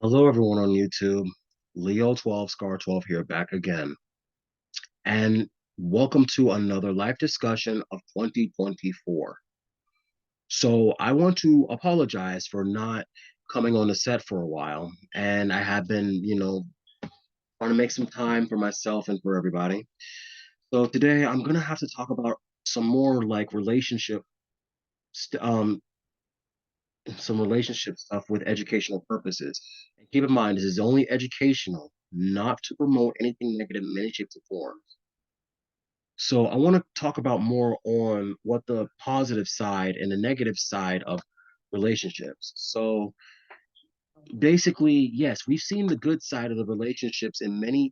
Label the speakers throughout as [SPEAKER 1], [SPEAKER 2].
[SPEAKER 1] Hello, everyone on YouTube. Leo 12 Scar 12 here, back again. And welcome to another live discussion of 2024. So, I want to apologize for not coming on the set for a while. And I have been, trying to make some time for myself and for everybody. So, today I'm going to have to talk about some more like st- um, some relationship stuff with educational purposes. And keep in mind, this is only educational, not to promote anything negative in many shapes or forms. So I want to talk about more on what the positive side and the negative side of relationships. So basically, yes, we've seen the good side of the relationships in many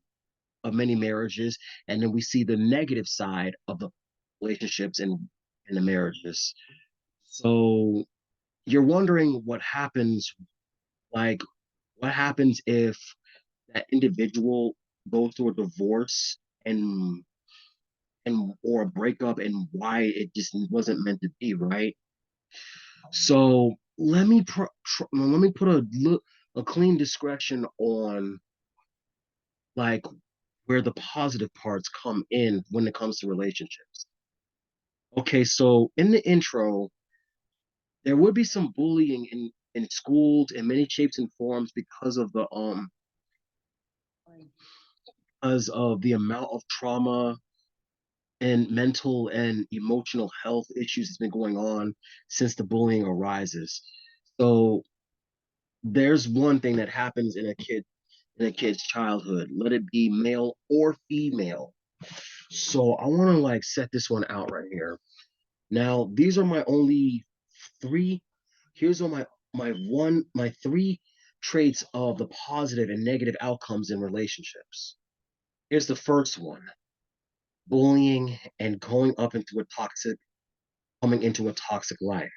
[SPEAKER 1] marriages, and then we see the negative side of the relationships in the marriages. So you're wondering like what happens if that individual goes through a divorce and or a breakup and why it just wasn't meant to be, right? So let me put a clean discretion on like where the positive parts come in when it comes to relationships. Okay, so in the intro, there would be some bullying in schools in many shapes and forms because of the amount of trauma and mental and emotional health issues that's been going on since the bullying arises. So there's one thing that happens in a kid's childhood, let it be male or female. So I want to like set this one out right here. Now, these are my only three. Here's all my three traits of the positive and negative outcomes in relationships. Here's the first one: bullying and coming into a toxic life.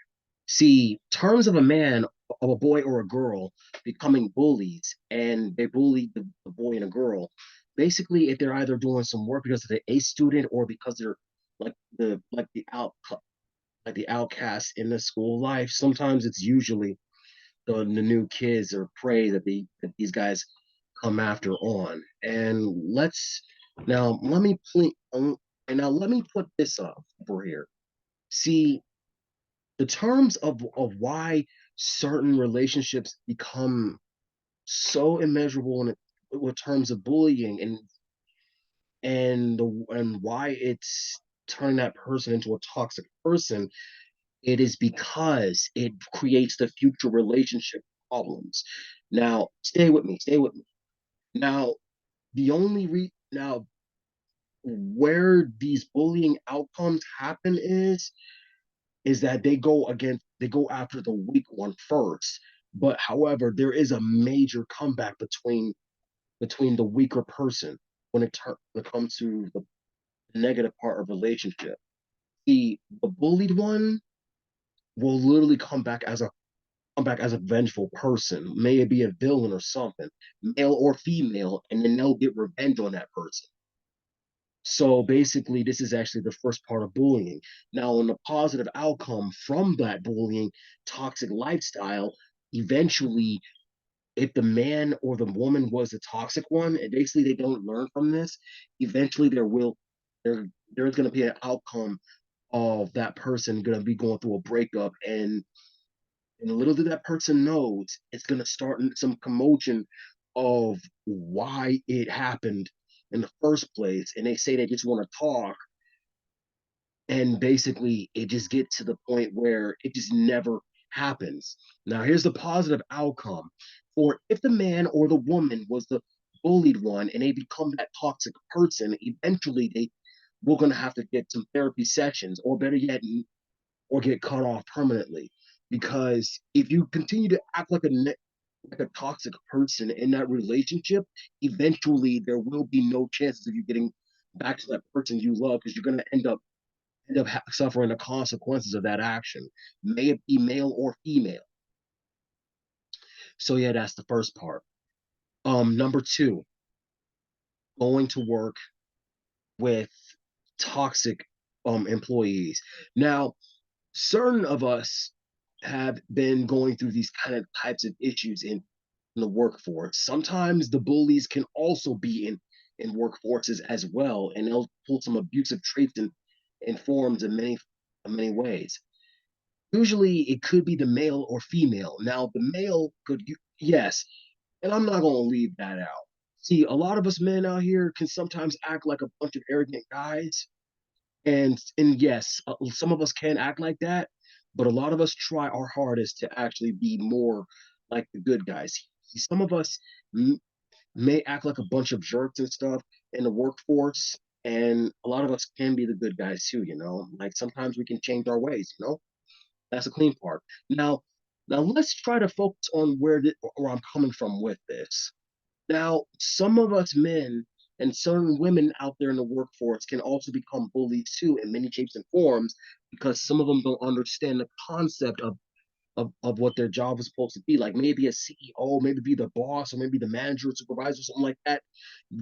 [SPEAKER 1] See, terms of a man, of a boy or a girl becoming bullies, and they bully the boy and a girl. Basically, if they're either doing some work because they're a student or because they're like the outcast in the school life, sometimes it's usually the new kids or prey that these guys come after on. Now let me ple- and now let me put this up for here. See, the terms of why certain relationships become so immeasurable with terms of bullying and why it's turning that person into a toxic person, it is because it creates the future relationship problems. Now stay with me. Now the only re now where these bullying outcomes happen is that they go after the weak one first. But however, there is a major comeback between the weaker person when it comes to the negative part of relationship. The bullied one will literally come back as a vengeful person. May it be a villain or something, male or female, and then they'll get revenge on that person. So basically, this is actually the first part of bullying. Now, in the positive outcome from that bullying toxic lifestyle, eventually, if the man or the woman was the toxic one, and basically they don't learn from this, eventually there there's going to be an outcome of that person going to be going through a breakup, and little did that person knows it's going to start some commotion of why it happened in the first place, and they say they just want to talk, and basically it just gets to the point where it just never happens. Now here's the positive outcome: for if the man or the woman was the bullied one and they become that toxic person, eventually they we're going to have to get some therapy sessions, or better yet, or get cut off permanently. Because if you continue to act like a toxic person in that relationship, eventually there will be no chances of you getting back to that person you love, because you're going to end up suffering the consequences of that action, may it be male or female. So yeah, that's the first part. Number two, going to work with toxic employees. Now, certain of us have been going through these kind of types of issues in the workforce. Sometimes the bullies can also be in workforces as well, and they'll pull some abusive traits in forms in many ways. Usually, it could be the male or female. Now, the male could, yes, and I'm not gonna leave that out. See, a lot of us men out here can sometimes act like a bunch of arrogant guys, and yes, some of us can act like that, but a lot of us try our hardest to actually be more like the good guys. See, some of us may act like a bunch of jerks and stuff in the workforce, and a lot of us can be the good guys too. Like sometimes we can change our ways. That's the clean part. Now let's try to focus on where I'm coming from with this. Now, some of us men and certain women out there in the workforce can also become bullies too in many shapes and forms because some of them don't understand the concept of what their job is supposed to be. Like maybe a CEO, maybe be the boss, or maybe the manager or supervisor, something like that.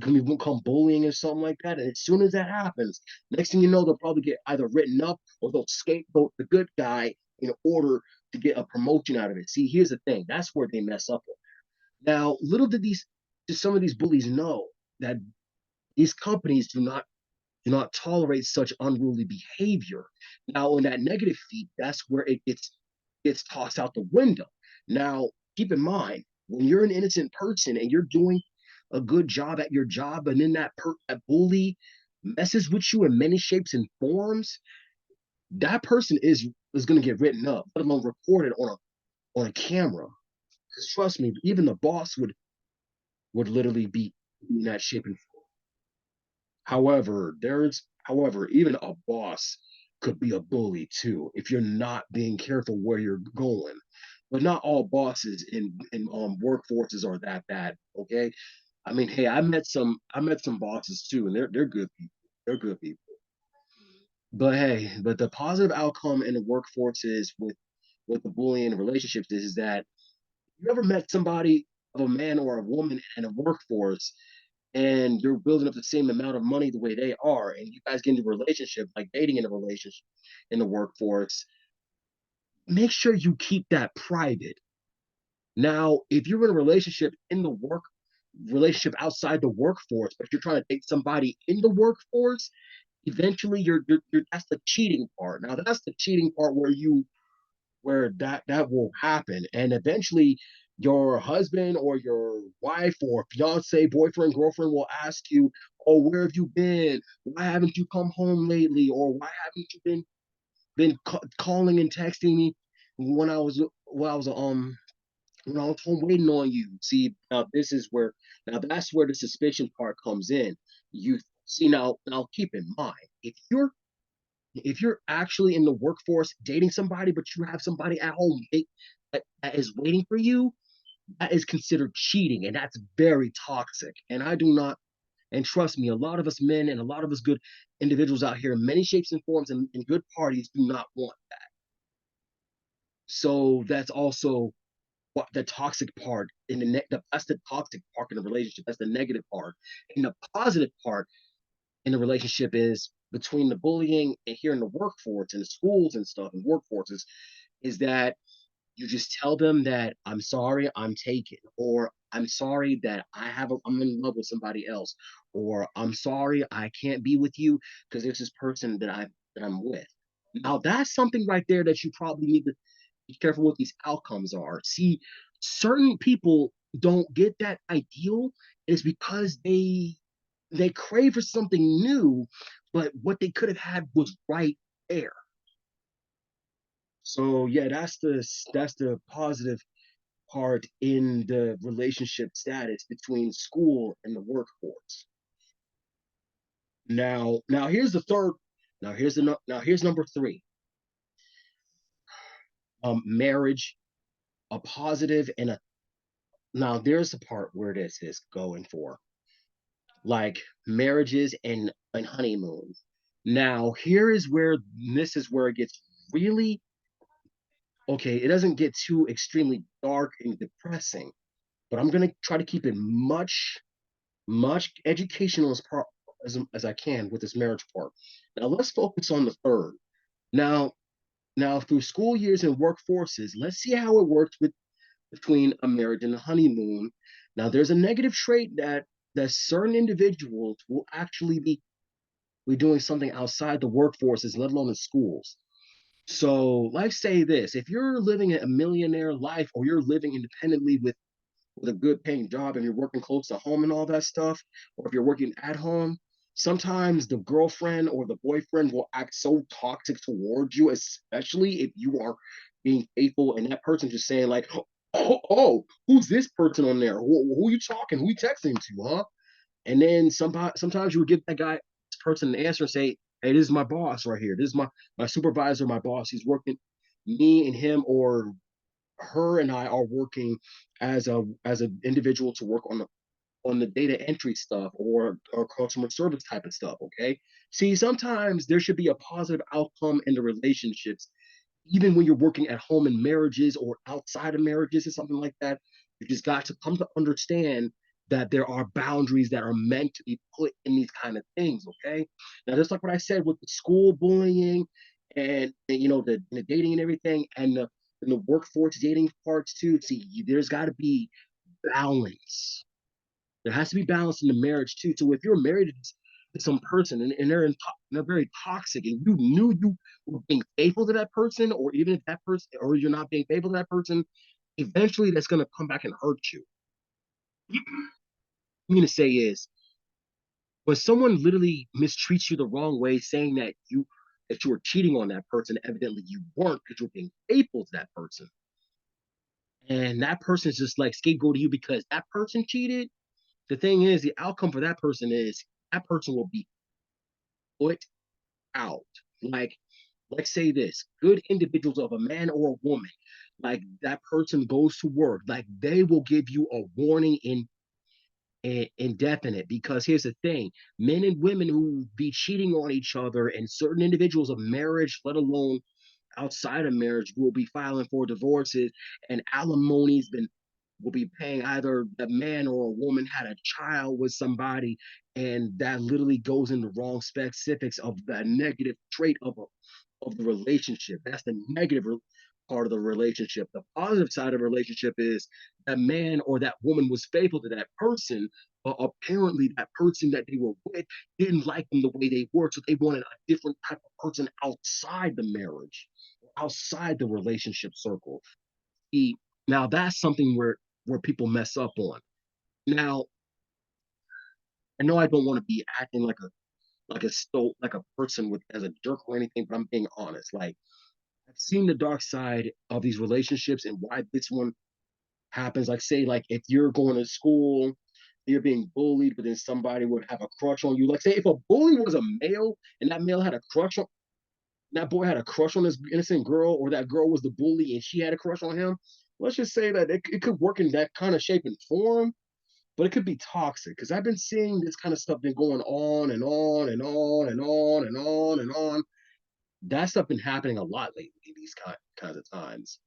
[SPEAKER 1] Can become bullying or something like that. And as soon as that happens, next thing you know, they'll probably get either written up or they'll scapegoat the good guy in order to get a promotion out of it. See, here's the thing. That's where they mess up. Now, little did some of these bullies know that these companies do not tolerate such unruly behavior. Now, in that negative feed, that's where it gets tossed out the window. Now, keep in mind when you're an innocent person and you're doing a good job at your job, and then that bully messes with you in many shapes and forms, that person is going to get written up, let alone recorded on a camera. Because trust me, even the boss would literally be in that shape and however, even a boss could be a bully too if you're not being careful where you're going. But not all bosses in workforces are that bad. Okay, I mean, hey, I met some bosses too, and they're good people. They're good people. But hey, but the positive outcome in the workforces with the bullying relationships is that you ever met somebody of a man or a woman in a workforce and you're building up the same amount of money the way they are, and you guys get into a relationship, like dating in a relationship in the workforce, make sure you keep that private. Now, if you're in a relationship outside the workforce, but you're trying to date somebody in the workforce, eventually you're that's the cheating part. Now that's the cheating part where that will happen, and eventually your husband or your wife or fiance, boyfriend, girlfriend will ask you, "Oh, where have you been? Why haven't you come home lately? Or why haven't you been calling and texting me when I was when I was when I was home waiting on you?" See, now that's where the suspicion part comes in. You see, now keep in mind, if you're actually in the workforce dating somebody, but you have somebody at home that is waiting for you, that is considered cheating, and that's very toxic. And I do not, and trust me, a lot of us men and a lot of us good individuals out here, in many shapes and forms, and in good parties, do not want that. So that's also what the toxic part in that's the toxic part in the relationship. That's the negative part. And the positive part in the relationship is between the bullying and here in the workforce and the schools and stuff and workforces is that you just tell them that I'm sorry, I'm taken, or I'm sorry that I'm in love with somebody else, or I'm sorry I can't be with you because there's this person that I'm with. Now that's something right there that you probably need to be careful what these outcomes are. See, certain people don't get that ideal is because they crave for something new, but what they could have had was right there. So yeah, that's the positive part in the relationship status between school and the workforce. Now here's the third. Now here's number three. Marriage, a positive and a now there's the part where this is going for like marriages and honeymoon. Now this is where it gets really okay. It doesn't get too extremely dark and depressing, but I'm gonna try to keep it much educational as I can with this marriage part. Now let's focus on the third. Now, now through school years and workforces, let's see how it works between a marriage and a honeymoon. Now, there's a negative trait that certain individuals will actually be doing something outside the workforces, let alone in schools. So, like, say this: if you're living a millionaire life, or you're living independently with a good paying job, and you're working close to home and all that stuff, or if you're working at home, sometimes the girlfriend or the boyfriend will act so toxic towards you, especially if you are being faithful, and that person just saying like, oh, who's this person on there? Who you talking? Who you texting to, huh? And then sometimes you would give that guy this person an answer and say, hey, this is my boss right here. This is my supervisor, my boss. He's working me and him, or her and I are working as an individual to work on the data entry stuff, or customer service type of stuff. Okay. See, sometimes there should be a positive outcome in the relationships, even when you're working at home in marriages or outside of marriages or something like that. You just got to come to understand that there are boundaries that are meant to be put in these kind of things. Okay. Now, just like what I said with the school bullying, and the dating and everything, and the workforce dating parts too. See, there's got to be balance. There has to be balance in the marriage too. So if you're married to some person, and they're very toxic, and you knew you were being faithful to that person, or even if that person, or you're not being faithful to that person, eventually that's going to come back and hurt you. I'm going to say is, when someone literally mistreats you the wrong way, saying that you were cheating on that person, evidently you weren't, because you were being faithful to that person, and that person is just like scapegoat to you because that person cheated. The thing is, the outcome for that person is that person will be put out. Like, let's say this: good individuals of a man or a woman, like that person goes to work, like they will give you a warning in indefinite. Because here's the thing: men and women who be cheating on each other, and certain individuals of marriage, let alone outside of marriage, will be filing for divorces, and alimony's been will be paying. Either the man or a woman had a child with somebody, and that literally goes into wrong specifics of the negative trait of the relationship. That's the negative part of the relationship. The positive side of the relationship is that man or that woman was faithful to that person, but apparently that person that they were with didn't like them the way they were, so they wanted a different type of person outside the marriage, outside the relationship circle. See, now that's something where people mess up on. Now, I know I don't want to be acting like a person with as a jerk or anything, but I'm being honest. Like, I've seen the dark side of these relationships and why this one happens. Like, say, like if you're going to school, you're being bullied, but then somebody would have a crush on you. Like, say if a bully was a male, and that male had a crush on that boy had a crush on this innocent girl, or that girl was the bully and she had a crush on him. Let's just say that it could work in that kind of shape and form, but it could be toxic, because I've been seeing this kind of stuff been going on and on and on and on and on and on. That stuff been happening a lot lately in these kinds of times.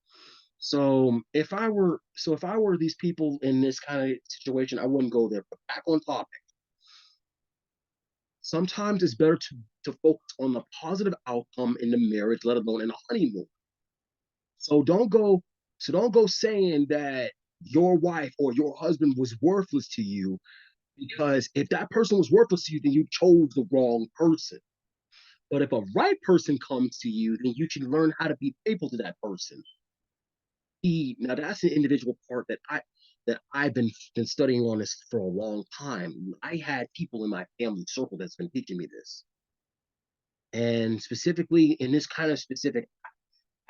[SPEAKER 1] So if I were these people in this kind of situation, I wouldn't go there. But back on topic, sometimes it's better to focus on the positive outcome in the marriage, let alone in a honeymoon. So don't go saying that your wife or your husband was worthless to you, because if that person was worthless to you, then you chose the wrong person. But if a right person comes to you, then you should learn how to be faithful to that person. Now that's the individual part that I've been studying on this for a long time. I had people in my family circle that's been teaching me this, and specifically in this kind of specific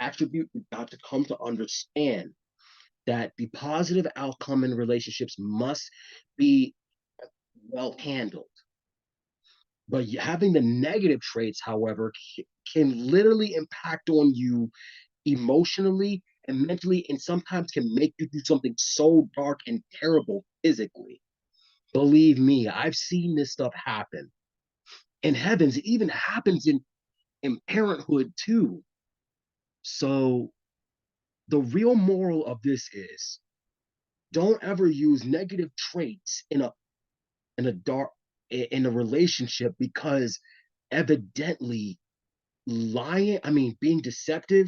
[SPEAKER 1] attribute, we've got to come to understand that the positive outcome in relationships must be well handled. But having the negative traits, however, can literally impact on you emotionally and mentally, and sometimes can make you do something so dark and terrible physically. Believe me, I've seen this stuff happen. And heavens, it even happens in parenthood too. So the real moral of this is, don't ever use negative traits in a dark in a relationship, because evidently lying, I mean, being deceptive,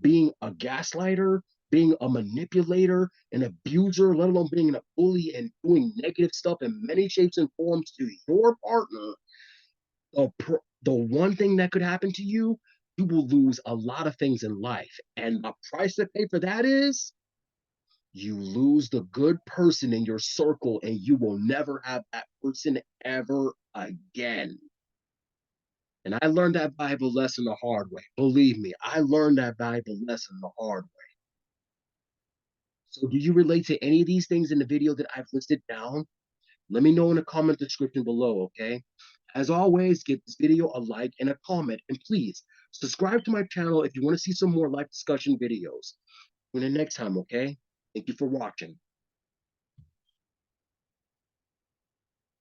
[SPEAKER 1] being a gaslighter, being a manipulator, an abuser, let alone being a bully and doing negative stuff in many shapes and forms to your partner, the one thing that could happen to you, you will lose a lot of things in life. And the price to pay for that is you lose the good person in your circle and you will never have that person ever again. And I learned that Bible lesson the hard way. Believe me, I learned that Bible lesson the hard way. So, do you relate to any of these things in the video that I've listed down? Let me know in the comment description below, okay? As always, give this video a like and a comment, and please subscribe to my channel if you want to see some more life discussion videos. Until next time, okay? Thank you for watching.